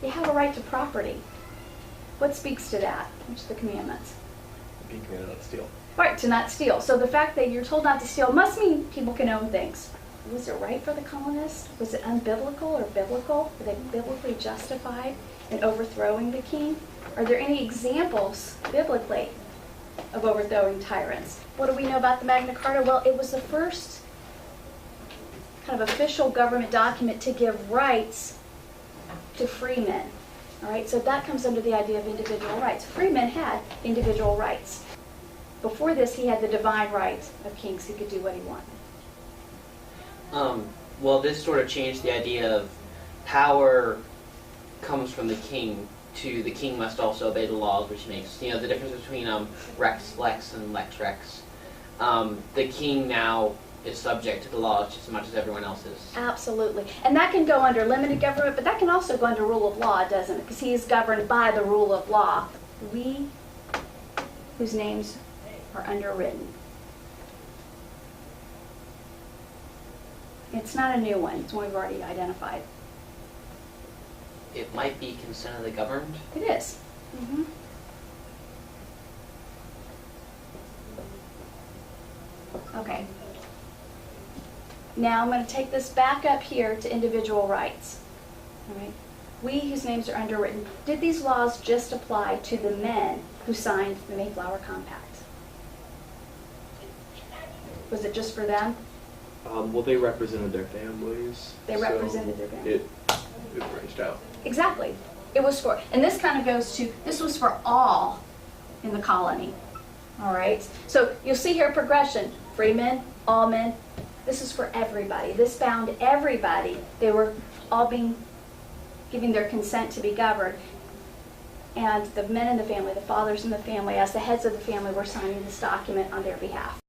They have a right to property. What speaks to that? Which are the commandments? Being commanded not to steal. Right, to not steal. So the fact that you're told not to steal must mean people can own things. Was it right for the colonists? Was it unbiblical or biblical? Were they biblically justified in overthrowing the king? Are there any examples biblically of overthrowing tyrants? What do we know about the Magna Carta? Well, it was the first kind of official government document to give rights to freemen. All right, so that comes under the idea of individual rights. Freemen had individual rights. Before this, he had the divine right of kings. He could do what he wanted. Well, this sort of changed the idea of power comes from the king to the king must also obey the laws, which makes, the difference between rex lex and lex rex. The king now is subject to the laws just as much as everyone else is. Absolutely. And that can go under limited government, but that can also go under rule of law, doesn't it? Because he is governed by the rule of law. We, whose names are underwritten. It's not a new one. It's one we've already identified. It might be consent of the governed. It is. Mm-hmm. Okay. Now I'm going to take this back up here to individual rights. All right. We, whose names are underwritten. Did these laws just apply to the men who signed the Mayflower Compact? Was it just for them? Well, they represented their families. They represented their families. It branched out. Exactly. It was for, and this kind of goes to, this was for all in the colony. All right? So you'll see here progression. Free men, all men. This is for everybody. This bound everybody. They were all giving their consent to be governed. And the men in the family, the fathers in the family, as the heads of the family, were signing this document on their behalf.